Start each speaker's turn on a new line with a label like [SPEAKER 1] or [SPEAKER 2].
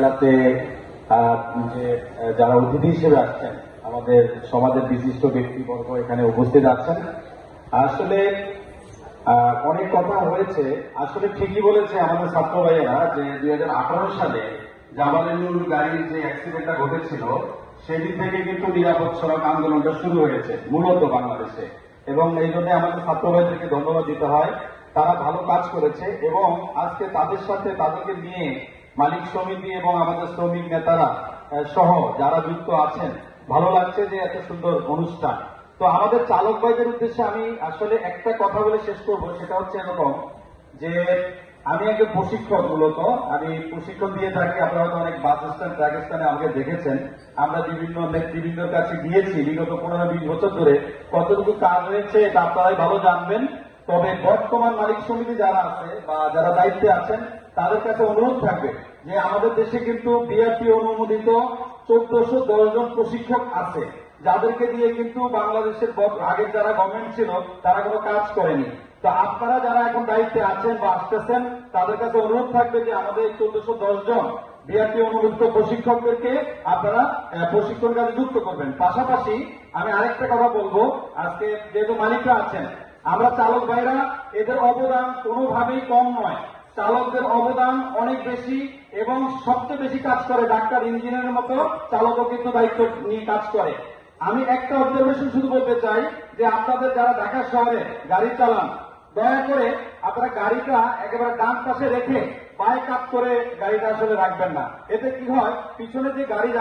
[SPEAKER 1] খেলাতে যে যারা অতিথি হিসেবে আসছেন, আমাদের সমাজের বিশিষ্ট ব্যক্তিবর্গ এখানে উপস্থিত আছেন। আসলে অনেক কথা হয়েছে। আসলে ঠিকই বলেছে আমাদের ছাত্র ভাইয়েরা যে 2018 সালে জামালুল গাড়ির যে অ্যাক্সিডেন্টটা ঘটেছিল সেদিন থেকে কিন্তু নিরাপদ সড়ক আন্দোলনটা শুরু হয়েছে মূলত বাংলাদেশে, এবং এই জন্য আমাদের ছাত্র ভাইদেরকে ধন্যবাদ দিতে হয়। তারা ভালো কাজ করেছে এবং আজকে তাদের সাথে তাদেরকে নিয়ে মালিক সমিতি এবং আমাদের শ্রমিক নেতারা সহ যারা যুক্ত আছেন, ভালো লাগছে যে এত সুন্দর অনুষ্ঠান। তো আমাদের চালক ভাইদের উদ্দেশ্যে আমি আসলে একটা কথা বলে শেষ করবো, সেটা হচ্ছে এরকম যে আমি একজন প্রশিক্ষক, মূলত আমি প্রশিক্ষণ দিয়ে থাকি। আপনারা হয়তো অনেক বাস স্ট্যান্ড, ট্রাক স্ট্যান্ডে আমাকে দেখেছেন। আমরা বিভিন্ন নেতৃবৃন্দের কাছে গিয়েছি বিগত 15-20 বছর ধরে। কতটুকু কাজ হয়েছে এটা আপনারাই ভালো জানবেন। তবে বর্তমান মালিক সমিতি যারা আছে বা যারা দায়িত্বে আছেন তাদের কাছে অনুরোধ থাকবে যে আমাদের দেশে কিন্তু বিআরটি অনুমোদিত 1410 জন প্রশিক্ষক আছে, যাদেরকে দিয়ে কিন্তু বাংলাদেশের আগের যারা গভর্নমেন্ট ছিল তারা কোনো কাজ করেনি। তো আপনারা যারা এখন দায়িত্বে আছেন বা আসতেছেন তাদের কাছে অনুরোধ থাকবে যে আমাদের 1410 জন বিআরটি অনুমোদিত প্রশিক্ষকদেরকে আপনারা প্রশিক্ষণ কাজে যুক্ত করবেন। পাশাপাশি আমি আরেকটা কথা বলবো, আজকে যেহেতু মালিকরা আছেন, আমরা চালক ভাইরা এদের অবদান কোনোভাবেই কম নয়। চালকদের অবদান অনেক বেশি এবং সবচেয়ে বেশি কাজ করে ডাক্তার, ইঞ্জিনিয়ারের মতো চালকও কিন্তু দায়িত্ব নিয়ে কাজ করে। আমি একটা অবজারভেশন শুধু বলতে চাই যে আপনাদের যারা ঢাকা শহরে গাড়ি চালান, দয়া করে আপনারা গাড়িটা একেবারে ডান পাশে রেখে বায়ে কাত করে গাড়িটা আসলে রাখবেন না। এতে কি হয়, পিছনে যে গাড়ি